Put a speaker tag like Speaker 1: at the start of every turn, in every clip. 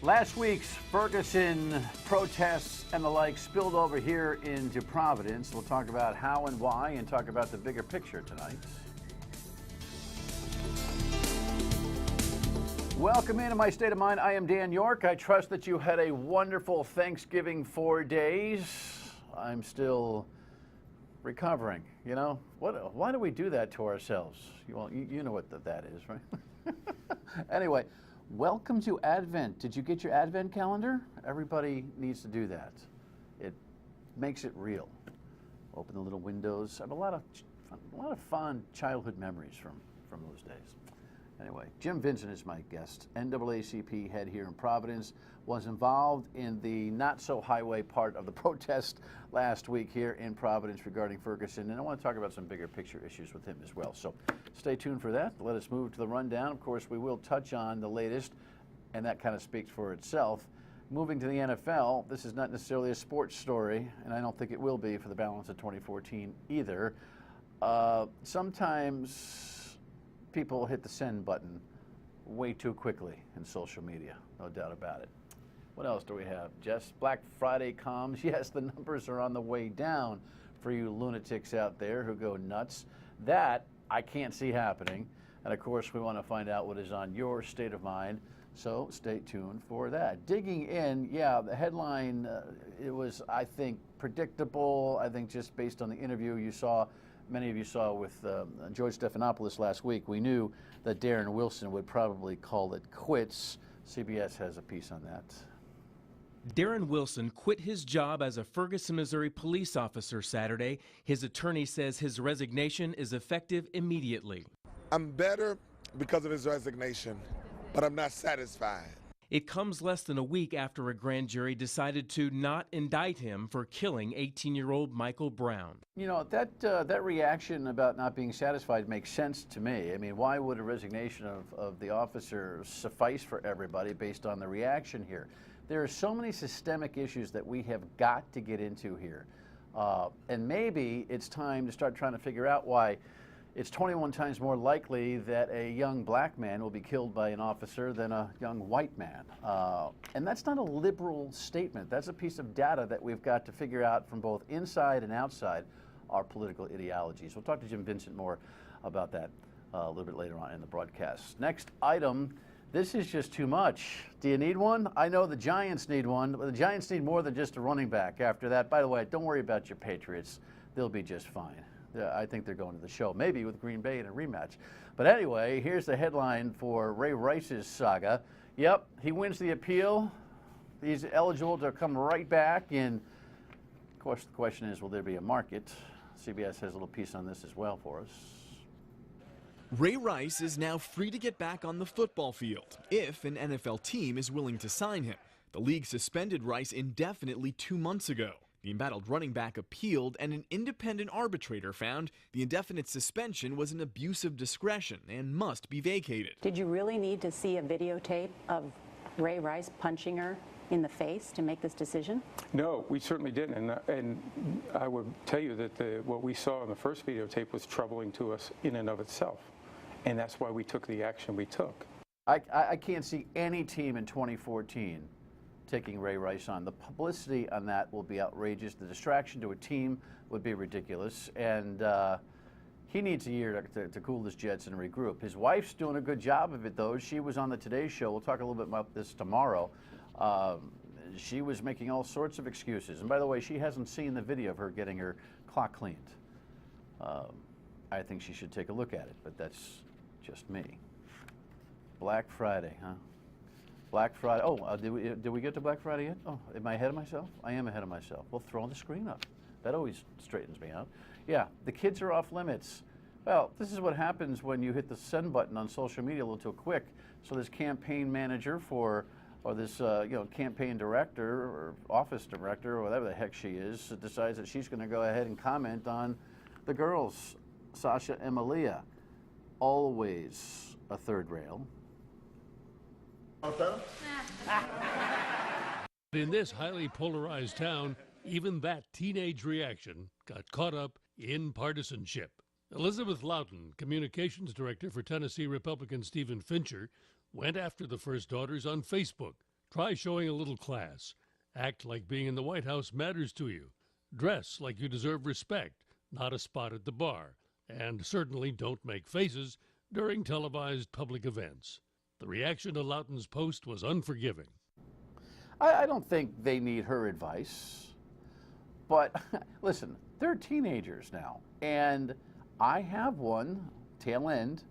Speaker 1: Last week's Ferguson protests and the like spilled over here into Providence. We'll talk about how and why and talk about the bigger picture tonight. Welcome into my state of mind. I am Dan York. I trust that you had a wonderful Thanksgiving 4 days. I'm still recovering. You know, why do we do that to ourselves? Well, you know what that is, right? Anyway. Welcome to Advent. Did you get your Advent calendar? Everybody needs to do that. It makes it real. Open the little windows. I have a lot of fond childhood memories from those days. Anyway, Jim Vincent is my guest. NAACP head here in Providence, was involved in the not-so-highway part of the protest last week here in Providence regarding Ferguson, and I want to talk about some bigger picture issues with him as well. So stay tuned for that. Let us move to the rundown. Of course, we will touch on the latest, and that kind of speaks for itself. Moving to the NFL, this is not necessarily a sports story, and I don't think it will be for the balance of 2014 either. Sometimes people hit the send button way too quickly in social media, no doubt about it. What else do we have, Jess? Black Friday comms. Yes, the numbers are on the way down for you lunatics out there who go nuts. That I can't see happening. And of course, we want to find out what is on your state of mind. So stay tuned for that. Digging in, yeah, the headline, it was, I think, predictable. I think just based on the interview you saw, many of you saw with George Stephanopoulos last week, we knew that Darren Wilson would probably call it quits. CBS has a piece on that.
Speaker 2: Darren Wilson quit his job as a Ferguson, Missouri police officer Saturday. His attorney says his resignation is effective immediately.
Speaker 3: I'm better because of his resignation, but I'm not satisfied.
Speaker 2: It comes less than a week after a grand jury decided to not indict him for killing 18-year-old Michael Brown.
Speaker 1: You know, that reaction about not being satisfied makes sense to me. I mean, why would a resignation of the officer suffice for everybody based on the reaction here? There are so many systemic issues that we have got to get into here. And maybe it's time to start trying to figure out why it's 21 times more likely that a young black man will be killed by an officer than a young white man. And that's not a liberal statement. That's a piece of data that we've got to figure out from both inside and outside our political ideologies. We'll talk to Jim Vincent more about that a little bit later on in the broadcast. Next item. This is just too much. Do you need one? I know the Giants need one, but the Giants need more than just a running back after that. By the way, don't worry about your Patriots. They'll be just fine. I think they're going to the show, maybe with Green Bay in a rematch. But anyway, here's the headline for Ray Rice's saga. Yep, he wins the appeal. He's eligible to come right back. And, of course, the question is, will there be a market? CBS has a little piece on this as well for us.
Speaker 4: Ray Rice is now free to get back on the football field if an NFL team is willing to sign him. The league suspended Rice indefinitely 2 months ago. The embattled running back appealed, and an independent arbitrator found the indefinite suspension was an abuse of discretion and must be vacated.
Speaker 5: Did you really need to see a videotape of Ray Rice punching her in the face to make this decision?
Speaker 6: No, we certainly didn't. And I would tell you that what we saw in the first videotape was troubling to us in and of itself. And that's why we took the action we took.
Speaker 1: I can't see any team in 2014 taking Ray Rice on. The publicity on that will be outrageous. The distraction to a team would be ridiculous. And he needs a year to cool his jets and regroup. His wife's doing a good job of it, though. She was on the Today Show. We'll talk a little bit about this tomorrow. She was making all sorts of excuses. And by the way, she hasn't seen the video of her getting her clock cleaned. I think she should take a look at it, but that's just me. Black Friday, huh? Black Friday. Oh, did we get to Black Friday yet? Oh, am I ahead of myself? I am ahead of myself. Well, throw the screen up. That always straightens me out. Yeah, the kids are off limits. Well, this is what happens when you hit the send button on social media a little too quick. So this campaign manager or this campaign director or office director or whatever the heck she is decides that she's going to go ahead and comment on the girls, Sasha and Malia. Always a third rail.
Speaker 7: In this highly polarized town, even that teenage reaction got caught up in partisanship. Elizabeth Loudon, communications director for Tennessee Republican Stephen Fincher, went after the First Daughters on Facebook, Try showing a little class. Act like being in the White House matters to you. Dress like you deserve respect, not a spot at the bar. And certainly don't make faces during televised public events. The reaction to Loughton's post was unforgiving.
Speaker 1: I don't think they need her advice. But listen, they're teenagers now. And I have one, tail end,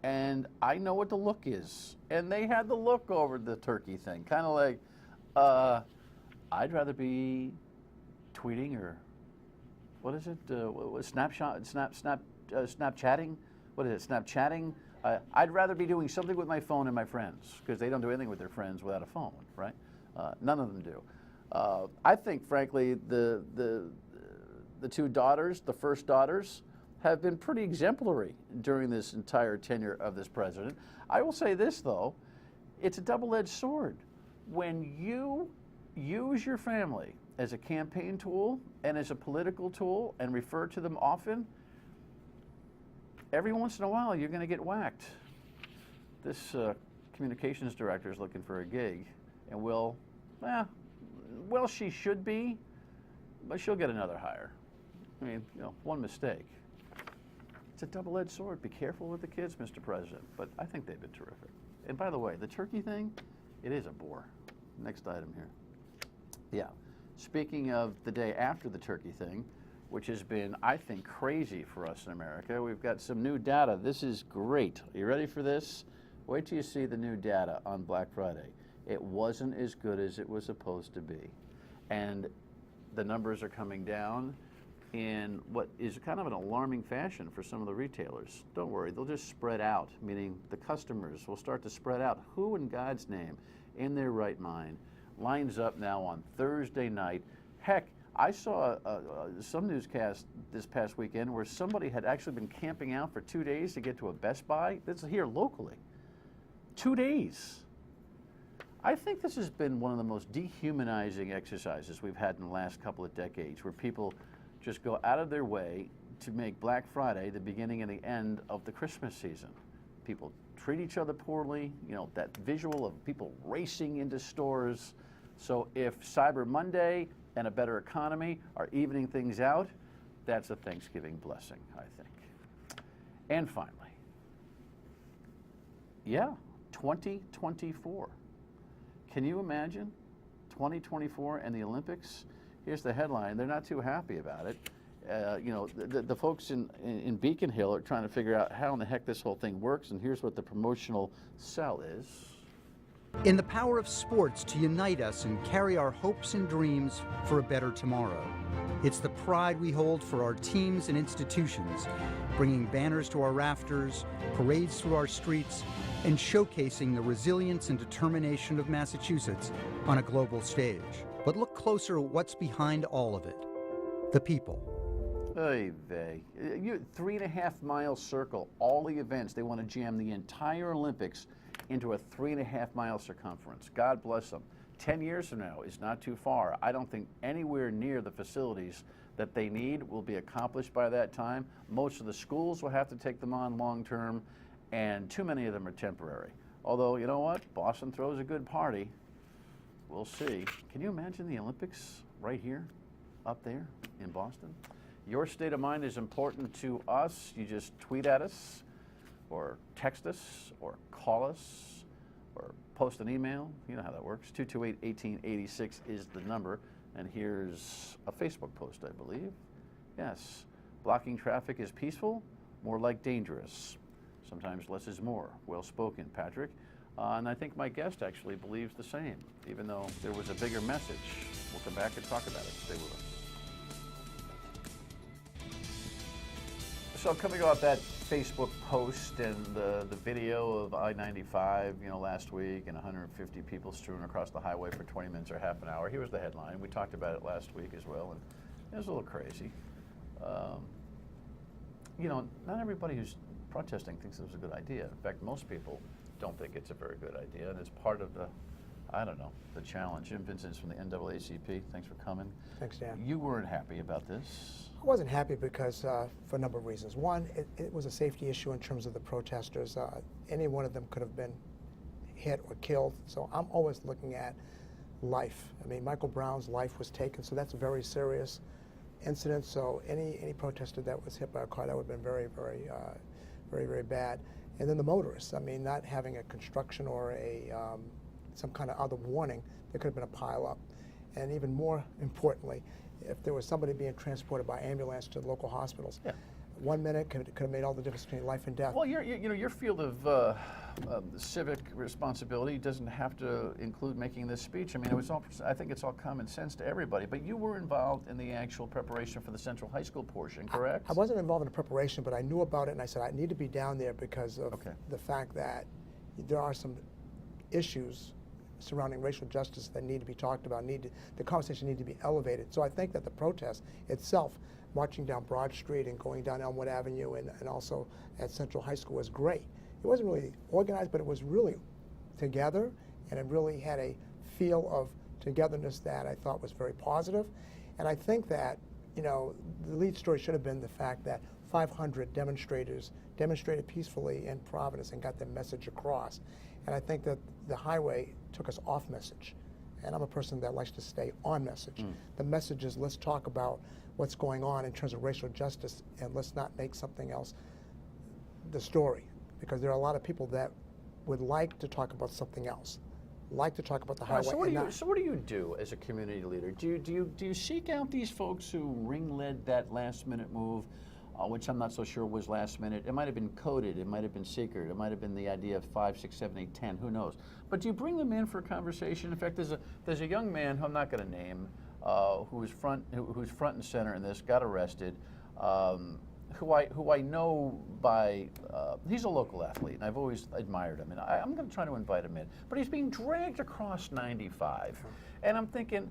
Speaker 1: and I know what the look is. And they had the look over the turkey thing, kind of like, I'd rather be tweeting or, what is it, Snapchatting? What is it, Snapchatting? I'd rather be doing something with my phone and my friends, because they don't do anything with their friends without a phone, right? None of them do. I think, frankly, the two daughters, the first daughters, have been pretty exemplary during this entire tenure of this president. I will say this, though, it's a double-edged sword. When you use your family as a campaign tool and as a political tool and refer to them often, every once in a while you're going to get whacked. This communications director is looking for a gig, and well, she should be, but she'll get another hire. I mean, one mistake. It's a double-edged sword. Be careful with the kids, Mr. President. But I think they've been terrific. And by the way, the turkey thing, it is a bore. Next item here. Yeah. Speaking of the day after the turkey thing, which has been, I think, crazy for us in America, we've got some new data. This is great. Are you ready for this? Wait till you see the new data on Black Friday. It wasn't as good as it was supposed to be. And the numbers are coming down in what is kind of an alarming fashion for some of the retailers. Don't worry, they'll just spread out, meaning the customers will start to spread out. Who in God's name, in their right mind, lines up now on Thursday night? Heck, I saw some newscast this past weekend where somebody had actually been camping out for 2 days to get to a Best Buy. This is here locally. 2 days. I think this has been one of the most dehumanizing exercises we've had in the last couple of decades, where people just go out of their way to make Black Friday the beginning and the end of the Christmas season. People treat each other poorly, that visual of people racing into stores. So if Cyber Monday and a better economy are evening things out, that's a Thanksgiving blessing, I think. And finally, 2024. Can you imagine 2024 and the Olympics? Here's the headline. They're not too happy about it. The folks in Beacon Hill are trying to figure out how in the heck this whole thing works, and here's what the promotional sell is.
Speaker 8: In the power of sports to unite us and carry our hopes and dreams for a better tomorrow. It's the pride we hold for our teams and institutions, bringing banners to our rafters, parades through our streets, and showcasing the resilience and determination of Massachusetts on a global stage. But look closer at what's behind all of it. The people.
Speaker 1: Oy vey. 3.5 mile circle, all the events. They want to jam the entire Olympics into a 3.5 mile circumference. God bless them. 10 years from now is not too far. I don't think anywhere near the facilities that they need will be accomplished by that time. Most of the schools will have to take them on long term, and too many of them are temporary. Although, you know what? Boston throws a good party. We'll see. Can you imagine the Olympics right here, up there in Boston? Your state of mind is important to us. You just tweet at us, or text us, or call us, or post an email. You know how that works. 228-1886 is the number. And here's a Facebook post, I believe. Yes. Blocking traffic is peaceful, more like dangerous. Sometimes less is more. Well spoken, Patrick. And I think my guest actually believes the same, even though there was a bigger message. We'll come back and talk about it. Stay with us. So coming off that Facebook post and the video of I-95, last week, and 150 people strewn across the highway for 20 minutes or half an hour. Here was the headline. We talked about it last week as well, and it was a little crazy. Not everybody who's protesting thinks it was a good idea. In fact, most people don't think it's a very good idea, and it's part of the challenge. Jim Vincent from the NAACP. Thanks for coming.
Speaker 9: Thanks, Dan.
Speaker 1: You weren't happy about this.
Speaker 9: I wasn't happy because for a number of reasons. One, it was a safety issue in terms of the protesters. Any one of them could have been hit or killed. So I'm always looking at life. I mean, Michael Brown's life was taken, so that's a very serious incident. So any protester that was hit by a car, that would have been very, very bad. And then the motorists, I mean, not having a construction or a some kind of other warning, there could have been a pileup. And even more importantly, if there was somebody being transported by ambulance to the local hospitals, 1 minute could have made all the difference between life and death.
Speaker 1: Well, your field of civic responsibility doesn't have to include making this speech. I mean, I think it's all common sense to everybody. But you were involved in the actual preparation for the Central High School portion, correct?
Speaker 9: I wasn't involved in the preparation, but I knew about it, and I said I need to be down there because of the fact that there are some issues surrounding racial justice that need to be talked about. The conversation need to be elevated. So I think that the protest itself, marching down Broad Street and going down Elmwood Avenue and also at Central High School, was great. It wasn't really organized, but it was really together, and it really had a feel of togetherness that I thought was very positive. And I think that, you know, the lead story should have been the fact that 500 demonstrators demonstrated peacefully in Providence and got their message across. And I think that the highway took us off message. And I'm a person that likes to stay on message. The message is, let's talk about what's going on in terms of racial justice, and let's not make something else the story. Because there are a lot of people that would like to talk about something else, like to talk about the highway.
Speaker 1: So what do you do as a community leader? Do you seek out these folks who ring-led that last-minute move, which I'm not so sure was last minute? It might have been coded, it might have been secret, it might have been the idea of 5, 6, 7, 8, 10, who knows? But do you bring them in for a conversation? In fact, there's a young man who I'm not going to name, who's front and center in this, got arrested, who I know by, he's a local athlete, and I've always admired him, and I'm going to try to invite him in. But he's being dragged across 95, and I'm thinking,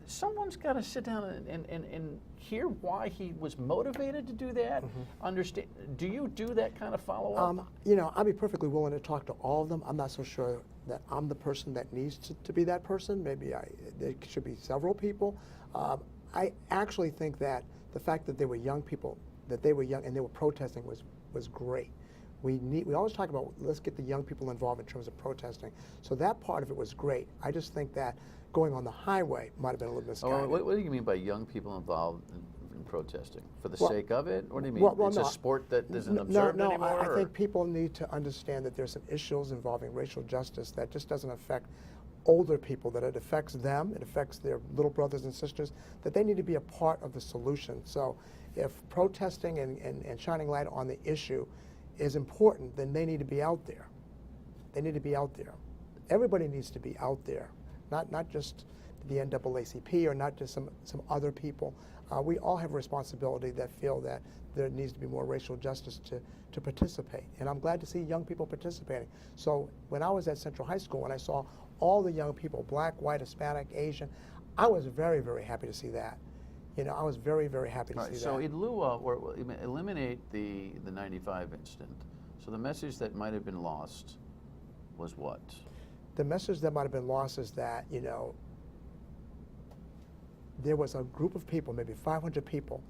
Speaker 1: someone's got to sit down and hear why he was motivated to do that. Understand? Do you do that kind of follow-up?
Speaker 9: You know, I'd be perfectly willing to talk to all of them. I'm not so sure that I'm the person that needs to be that person. Maybe there should be several people. I actually think that the fact that they were young people, that they were young and they were protesting was great. We always talk about, let's get the young people involved in terms of protesting. So that part of it was great. I just think that going on the highway might have been a little misguided.
Speaker 1: What do you mean by young people involved in protesting? For the sake of it? What do you mean? It's a sport that isn't observed anymore?
Speaker 9: I think people need to understand that there's some issues involving racial justice that just doesn't affect older people, that it affects them, it affects their little brothers and sisters, that they need to be a part of the solution. So if protesting and shining light on the issue is important, then they need to be out there. They need to be out there. Everybody needs to be out there, not just the NAACP or not just some other people. We all have a responsibility that feel that there needs to be more racial justice to participate. And I'm glad to see young people participating. So when I was at Central High School, when I saw all the young people, black, white, Hispanic, Asian, I was very, very happy to see that. You know, I was very, very happy to see that.
Speaker 1: So in lieu of, or eliminate the 95 incident, so the message that might have been lost was what?
Speaker 9: The message that might have been lost is that, you know, there was a group of people, maybe 500 people,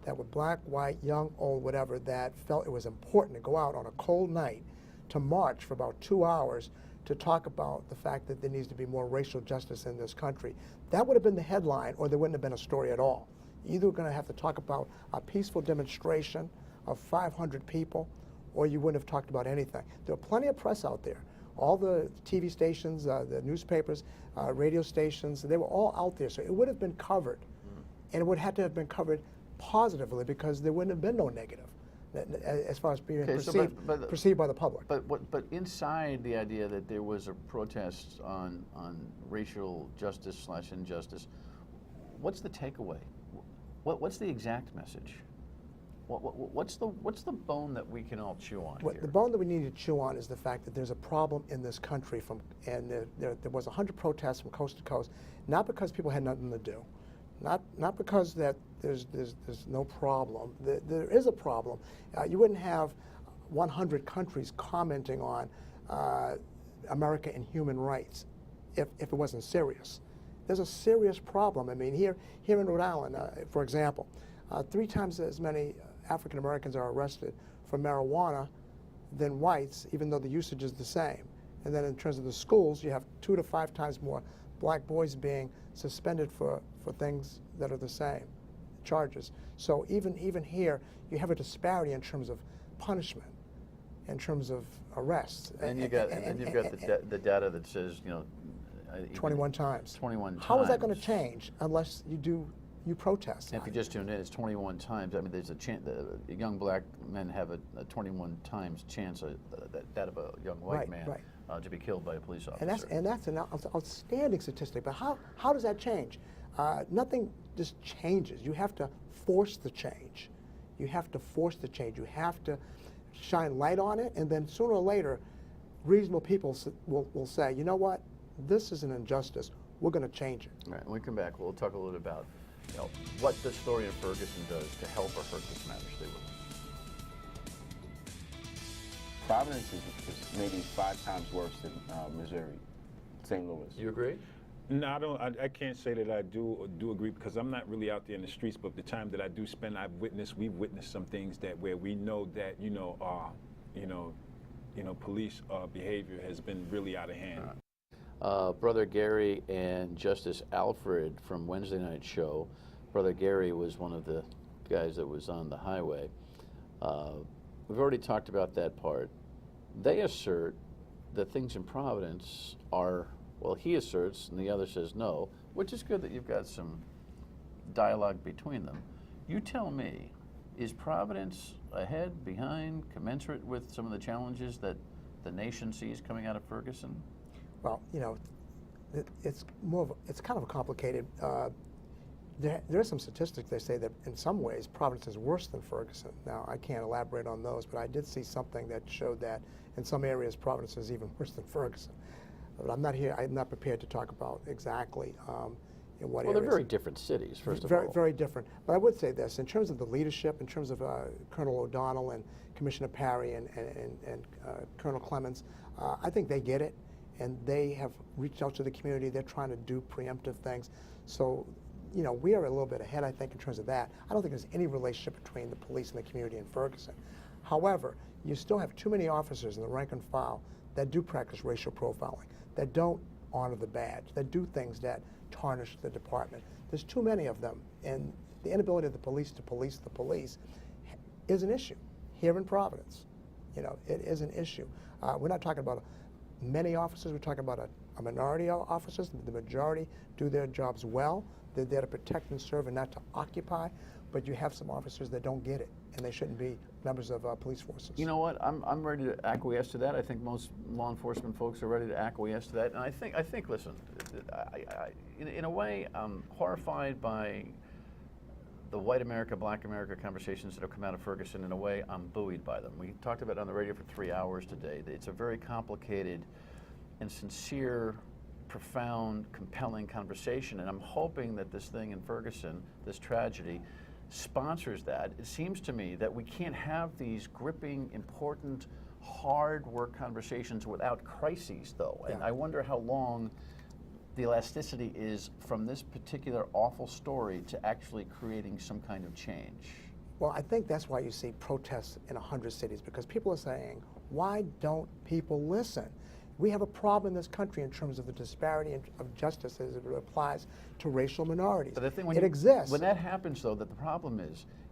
Speaker 9: that were black, white, young, old, whatever, that felt it was important to go out on a cold night to march for about 2 hours to talk about the fact that there needs to be more racial justice in this country. That would have been the headline, or there wouldn't have been a story at all. Either we're going to have to talk about a peaceful demonstration of 500 people, or you wouldn't have talked about anything. There were plenty of press out there. All the TV stations, the newspapers, radio stations, they were all out there. So it would have been covered. And it would have to have been covered positively because there wouldn't have been no negative as far as being perceived by the public.
Speaker 1: But inside the idea that there was a protest on racial justice / injustice, what's the takeaway? What's the exact message? What's the bone that we can all chew on here?
Speaker 9: The bone that we need to chew on is the fact that there's a problem in this country and there was 100 protests from coast to coast, not because people had nothing to do, not because that there's no problem. There is a problem. You wouldn't have 100 countries commenting on America and human rights if it wasn't serious. There's a serious problem. I mean, here in Rhode Island, for example, 3 times as many African Americans are arrested for marijuana than whites, even though the usage is the same. And then in terms of the schools, you have 2 to 5 times more black boys being suspended for things that are the same charges. So even here, you have a disparity in terms of punishment, in terms of arrests.
Speaker 1: And you've got the data that says, you know,
Speaker 9: 21 times.
Speaker 1: 21 times.
Speaker 9: How is that going to change unless you protest?
Speaker 1: And if you just tuned in, it's 21 times. I mean, there's a chance young black men have a 21 times chance that of a young white man to be killed by a police officer.
Speaker 9: And that's an outstanding statistic. But how does that change? Nothing just changes. You have to force the change. You have to force the change. You have to shine light on it, and then sooner or later, reasonable people will say, you know what, this is an injustice. We're going to change it.
Speaker 1: All right, when we come back, we'll talk a little bit about what the story of Ferguson does to help or hurt this matter. Stay with us.
Speaker 10: Providence is maybe 5 times worse than Missouri, St. Louis.
Speaker 1: You agree?
Speaker 11: No, I don't. I can't say that I do agree, because I'm not really out there in the streets. But the time that I do spend, we've witnessed some things where we know that police behavior has been really out of hand.
Speaker 1: Brother Gary and Justice Alfred from Wednesday night show. Brother Gary was one of the guys that was on the highway. We've already talked about that part. They assert that things in Providence are, well, he asserts and the other says no, which is good that you've got some dialogue between them. You tell me, is Providence ahead, behind, commensurate with some of the challenges that the nation sees coming out of Ferguson?
Speaker 9: Well, you know, it's kind of a complicated. There are some statistics that say that in some ways Providence is worse than Ferguson. Now, I can't elaborate on those, but I did see something that showed that in some areas Providence is even worse than Ferguson. But I'm not prepared to talk about exactly in what areas.
Speaker 1: Well, they're very different cities, first of all.
Speaker 9: Very different. But I would say this, in terms of the leadership, in terms of Colonel O'Donnell and Commissioner Parry and Colonel Clemens, I think they get it, and they have reached out to the community. They're trying to do preemptive things. So, you know, we are a little bit ahead, I think, in terms of that. I don't think there's any relationship between the police and the community in Ferguson. However, you still have too many officers in the rank and file that do practice racial profiling, that don't honor the badge, that do things that tarnish the department. There's too many of them, and the inability of the police to police the police is an issue here in Providence. You know, it is an issue. We're not talking about many officers, we're talking about a minority of officers. The majority do their jobs well. They're there to protect and serve and not to occupy, but you have some officers that don't get it, and they shouldn't be members of police forces.
Speaker 1: You know what? I'm ready to acquiesce to that. I think most law enforcement folks are ready to acquiesce to that. And I think, listen, in a way, I'm horrified by the white America, black America conversations that have come out of Ferguson. In a way, I'm buoyed by them. We talked about it on the radio for 3 hours today. It's a very complicated and sincere, profound, compelling conversation, and I'm hoping that this thing in Ferguson, this tragedy, sponsors that. It seems to me that we can't have these gripping, important, hard work conversations without crises, though. And I wonder how long the elasticity is from this particular awful story to actually creating some kind of change.
Speaker 9: Well, I think that's why you see protests in 100 cities, because people are saying, why don't people listen? We have a problem in this country in terms of the disparity of justice as it applies to racial minorities.
Speaker 1: But the thing,
Speaker 9: it exists.
Speaker 1: When that happens, though, that the problem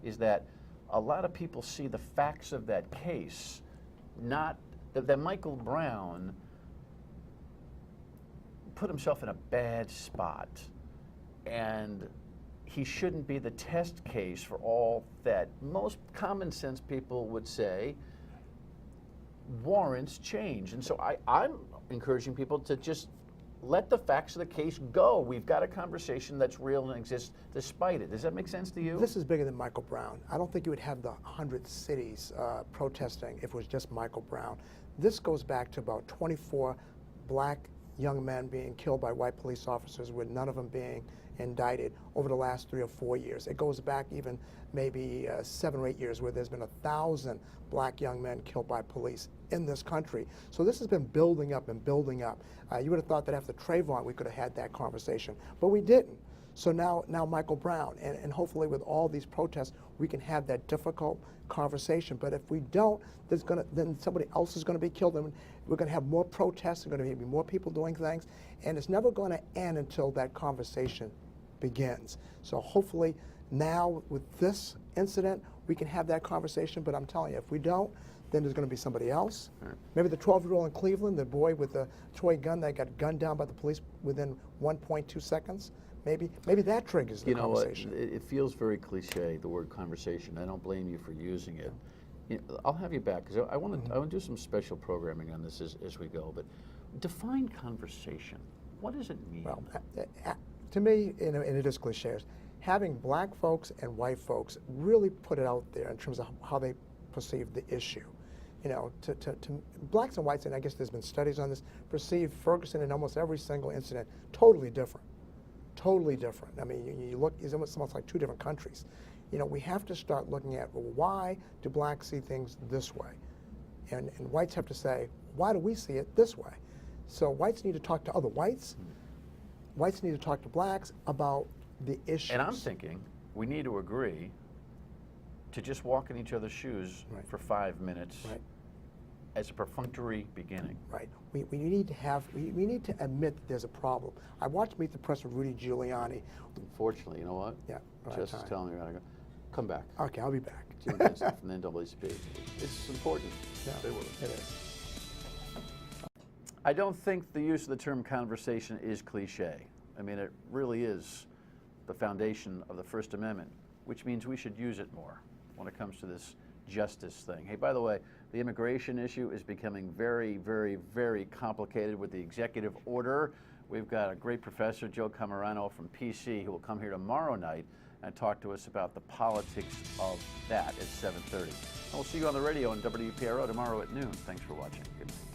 Speaker 1: is that a lot of people see the facts of that case, not that Michael Brown put himself in a bad spot, and he shouldn't be the test case for all that most common sense people would say warrants change. And so I'm encouraging people to just let the facts of the case go. We've got a conversation that's real and exists despite it. Does that make sense to you?
Speaker 9: This is bigger than Michael Brown. I don't think you would have the 100 cities protesting if it was just Michael Brown. This goes back to about 24 black young men being killed by white police officers, with none of them being indicted over the last 3 or 4 years. It goes back even maybe 7 or 8 years, where there's been 1,000 black young men killed by police in this country. So this has been building up and building up. You would have thought that after Trayvon we could have had that conversation, but we didn't. So now Michael Brown, and hopefully with all these protests we can have that difficult conversation. But if we don't, then somebody else is going to be killed. And We're going to have more protests. There's going to be more people doing things. And it's never going to end until that conversation begins. So hopefully now with this incident, we can have that conversation. But I'm telling you, if we don't, then there's going to be somebody else. Right. Maybe the 12-year-old in Cleveland, the boy with the toy gun that got gunned down by the police within 1.2 seconds. Maybe that triggers the conversation.
Speaker 1: You know what? It feels very cliche, the word conversation. I don't blame you for using it. You know, I'll have you back because I want to do some special programming on this as we go. But define conversation. What does it mean?
Speaker 9: Well, to me, and it is cliche, having black folks and white folks really put it out there in terms of how they perceive the issue. You know, to blacks and whites, and I guess there's been studies on this, perceive Ferguson in almost every single incident totally different. Totally different. I mean, you look, it's almost like two different countries. You know, we have to start looking at, well, why do blacks see things this way? And whites have to say, why do we see it this way? So whites need to talk to other whites. Whites need to talk to blacks about the issues.
Speaker 1: And I'm thinking we need to agree to just walk in each other's shoes for 5 minutes as a perfunctory beginning.
Speaker 9: Right. We need to admit that there's a problem. I watched Meet the Press with Rudy Giuliani.
Speaker 1: Unfortunately, you know what?
Speaker 9: Yeah.
Speaker 1: Just telling me I gotta go. Come back.
Speaker 9: Okay, I'll be back.
Speaker 1: Jim Vincent from the NAACP. It's important.
Speaker 9: Yeah,
Speaker 1: Stay with us.
Speaker 9: it is.
Speaker 1: I don't think the use of the term conversation is cliche. I mean, it really is the foundation of the First Amendment, which means we should use it more when it comes to this justice thing. Hey, by the way, the immigration issue is becoming very, very, very complicated with the executive order. We've got a great professor, Joe Camarano from PC, who will come here tomorrow night and talk to us about the politics of that at 7:30. And we'll see you on the radio on WPRO tomorrow at noon. Thanks for watching. Good night.